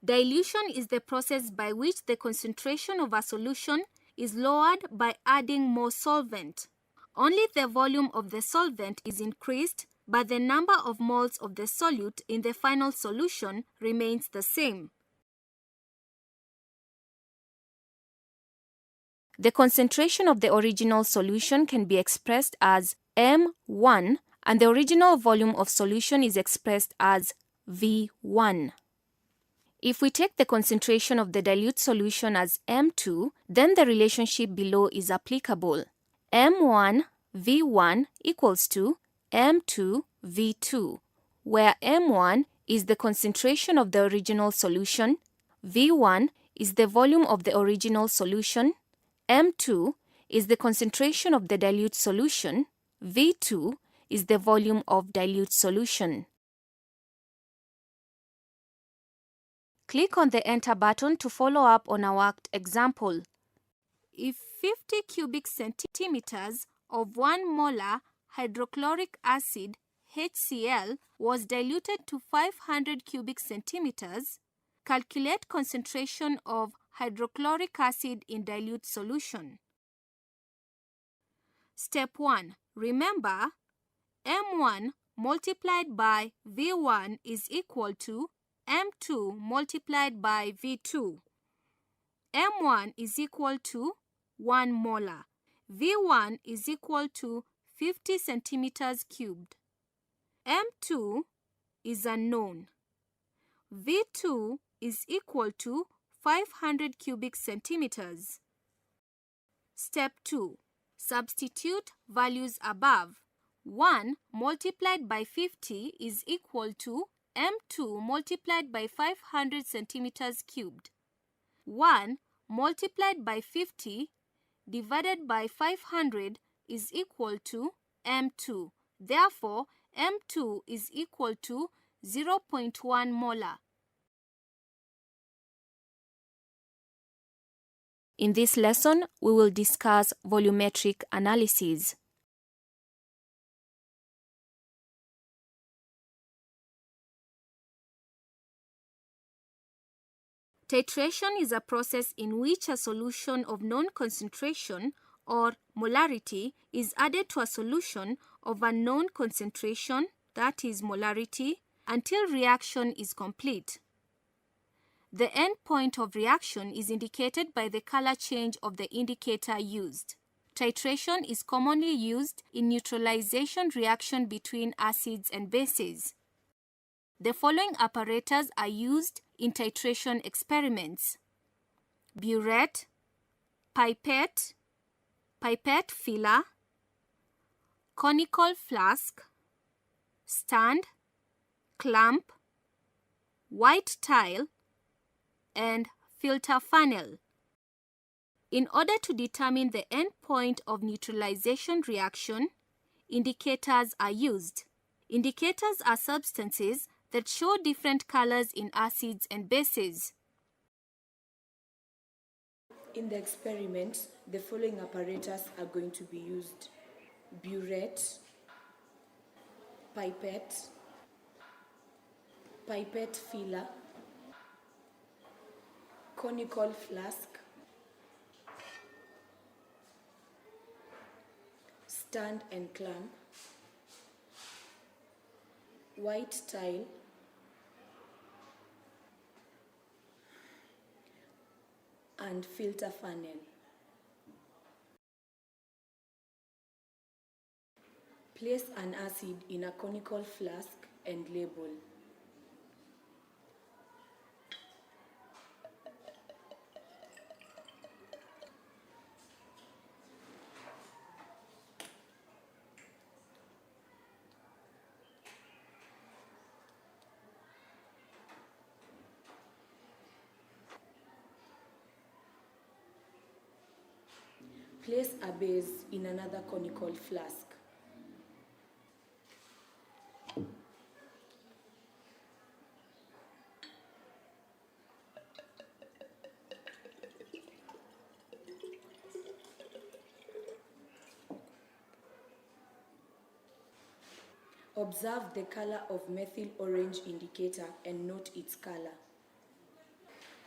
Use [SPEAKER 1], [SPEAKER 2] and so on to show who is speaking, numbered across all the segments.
[SPEAKER 1] Dilution is the process by which the concentration of a solution is lowered by adding more solvent. Only the volume of the solvent is increased, but the number of moles of the solute in the final solution remains the same. The concentration of the original solution can be expressed as M1 and the original volume of solution is expressed as V1. If we take the concentration of the dilute solution as M2, then the relationship below is applicable. M1 V1 equals to M2 V2, where M1 is the concentration of the original solution, V1 is the volume of the original solution, M2 is the concentration of the dilute solution, V2 is the volume of dilute solution. Click on the Enter button to follow up on a worked example. If 50 cubic centimeters of 1 molar hydrochloric acid HCl was diluted to 500 cubic centimeters, calculate concentration of hydrochloric acid in dilute solution. Step 1. Remember, M1 multiplied by V1 is equal to M2 multiplied by V2. M1 is equal to 1 molar. V1 is equal to 50 centimeters cubed. M2 is unknown. V2 is equal to 500 cubic centimeters. Step 2. Substitute values above. 1 multiplied by 50 is equal to M2 multiplied by 500 centimeters cubed. 1 multiplied by 50 divided by 500 is equal to M2. Therefore, M2 is equal to 0.1 molar. In this lesson, we will discuss volumetric analysis. Titration is a process in which a solution of known concentration or molarity is added to a solution of unknown concentration, that is molarity, until reaction is complete. The end point of reaction is indicated by the color change of the indicator used. Titration is commonly used in neutralization reaction between acids and bases. The following apparatus are used in titration experiments: burette, pipette, pipette filler, conical flask, stand, clamp, white tile, and filter funnel. In order to determine the end point of neutralization reaction, indicators are used. Indicators are substances that show different colors in acids and bases.
[SPEAKER 2] In the experiment, the following apparatus are going to be used: burette, pipette, pipette filler, conical flask, stand and clamp, white tile, and filter funnel. Place an acid in a conical flask and label. Place a base in another conical flask. Observe the color of methyl orange indicator and note its color.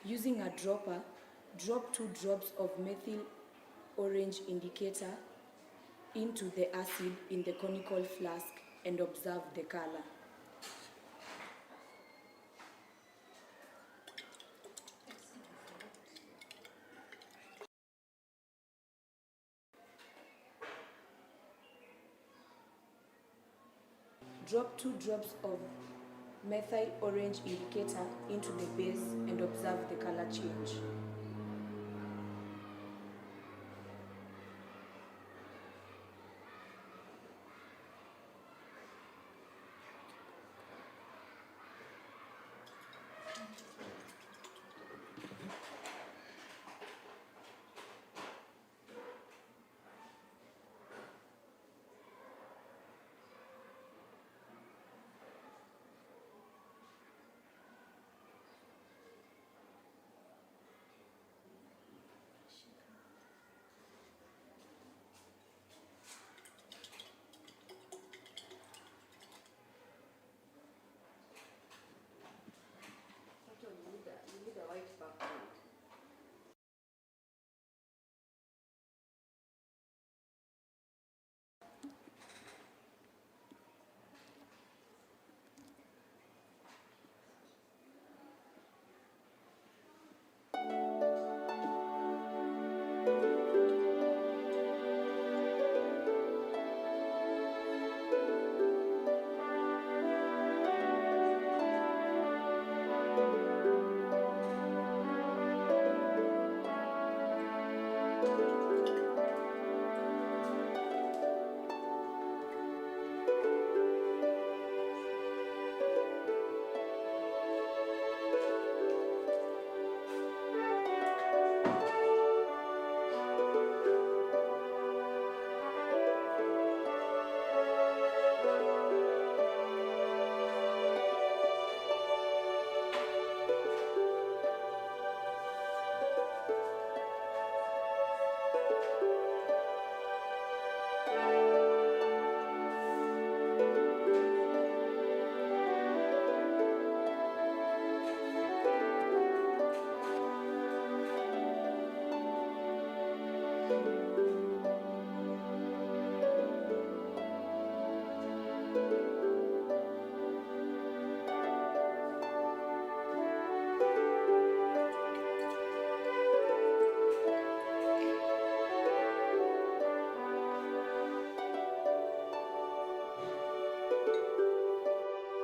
[SPEAKER 2] Using a dropper, drop 2 drops of methyl orange indicator into the acid in the conical flask and observe the color. Drop 2 drops of methyl orange indicator into the base and observe the color change.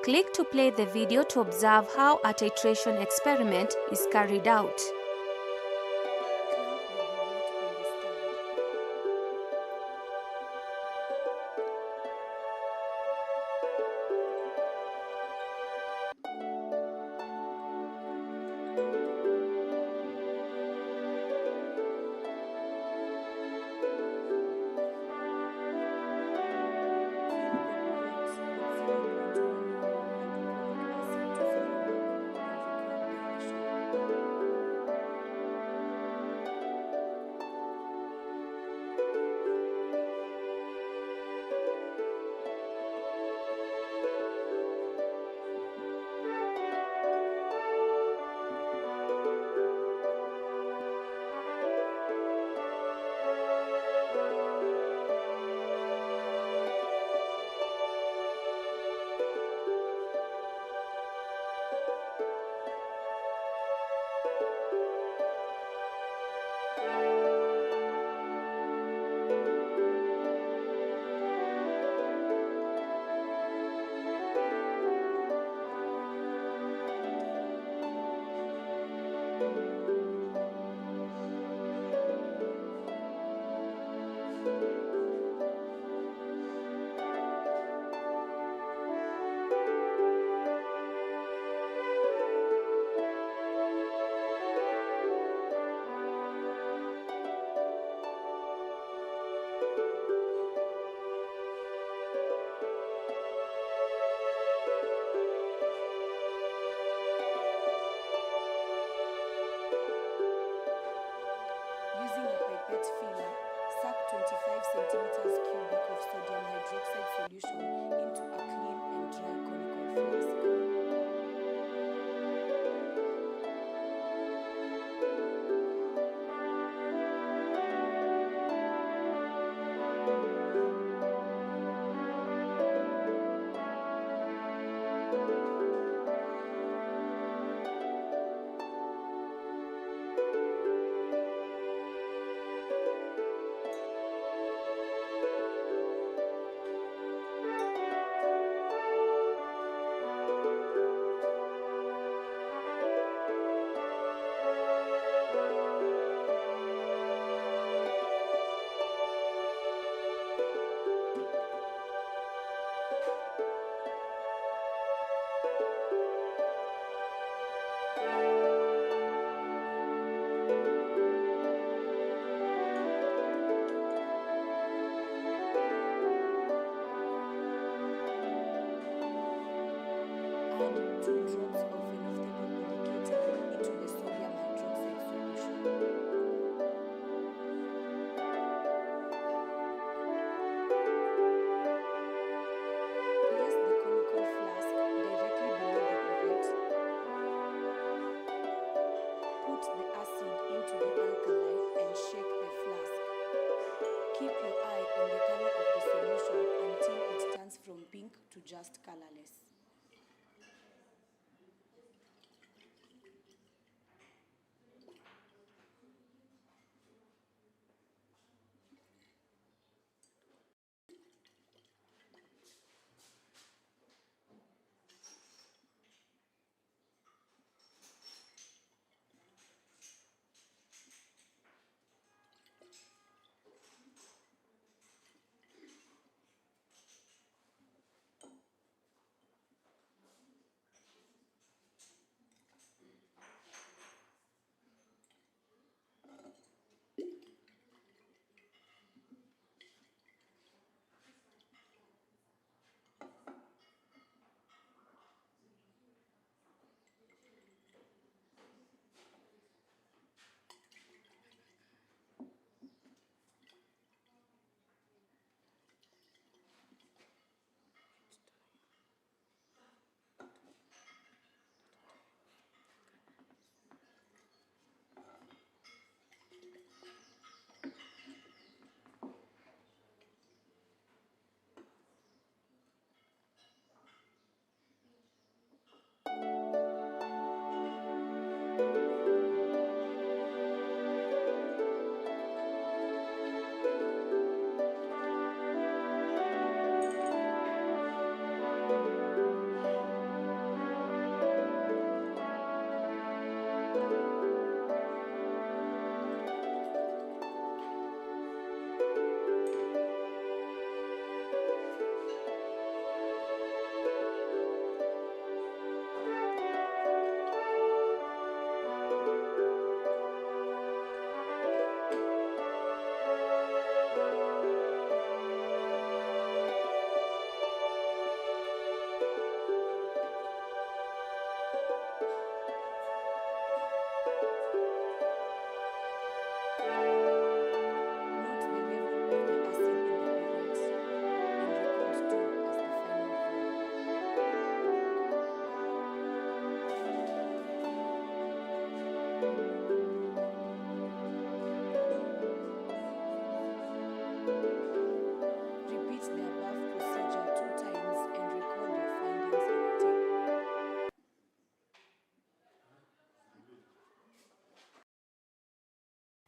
[SPEAKER 1] Click to play the video to observe how a titration experiment is carried out.
[SPEAKER 2] Using a pipette filler, suck 25 centimeters cubic of sodium hydroxide solution into a clean and dry conical flask. 2 drops of phenolphthalein indicator into the sodium hydroxide solution. Place the conical flask directly below the burette. Put the acid into the alkali and shake the flask. Keep your eye on the color of the solution until it turns from pink to just colorless.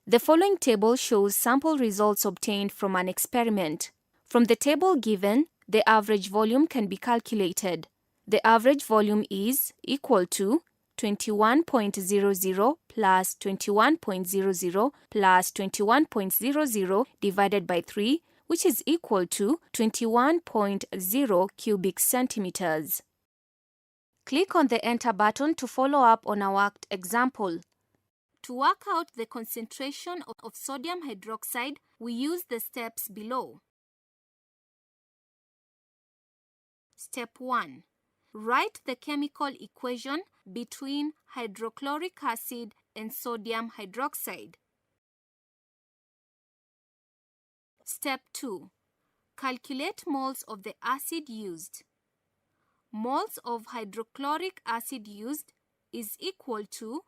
[SPEAKER 1] The following table shows sample results obtained from an experiment. From the table given, the average volume can be calculated. The average volume is equal to 21.00 plus 21.00 plus 21.00 divided by 3, which is equal to 21.0 cubic centimeters. Click on the Enter button to follow up on a worked example. To work out the concentration of sodium hydroxide, we use the steps below. Step 1. Write the chemical equation between hydrochloric acid and sodium hydroxide. Step 2. Calculate moles of the acid used. Moles of hydrochloric acid used is equal to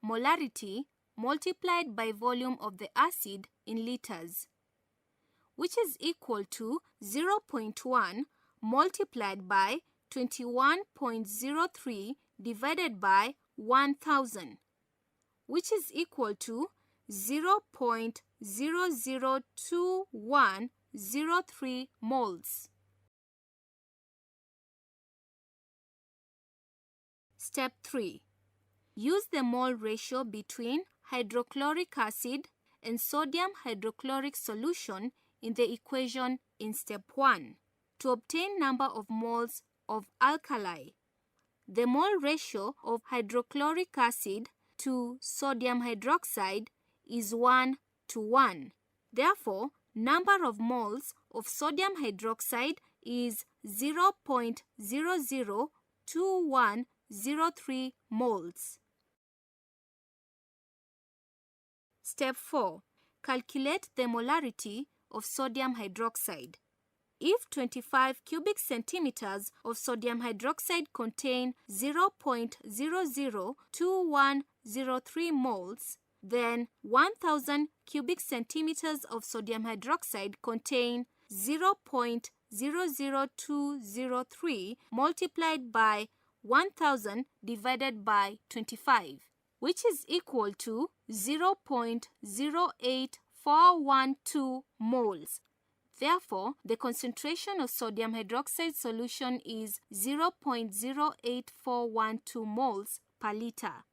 [SPEAKER 1] molarity multiplied by volume of the acid in liters, which is equal to 0.1 multiplied by 21.03 divided by 1000, which is equal to 0.002103 moles. Step 3. Use the mole ratio between hydrochloric acid and sodium hydrochloric solution in the equation in step 1 to obtain number of moles of alkali. The mole ratio of hydrochloric acid to sodium hydroxide is 1:1. Therefore, number of moles of sodium hydroxide is 0.00210 0.03 moles. Step 4. Calculate the molarity of sodium hydroxide. If 25 cubic centimeters of sodium hydroxide contain 0.002103 moles, then 1000 cubic centimeters of sodium hydroxide contain 0.00203 multiplied by 1000 divided by 25, which is equal to 0.08412 moles. Therefore, the concentration of sodium hydroxide solution is 0.08412 moles per liter.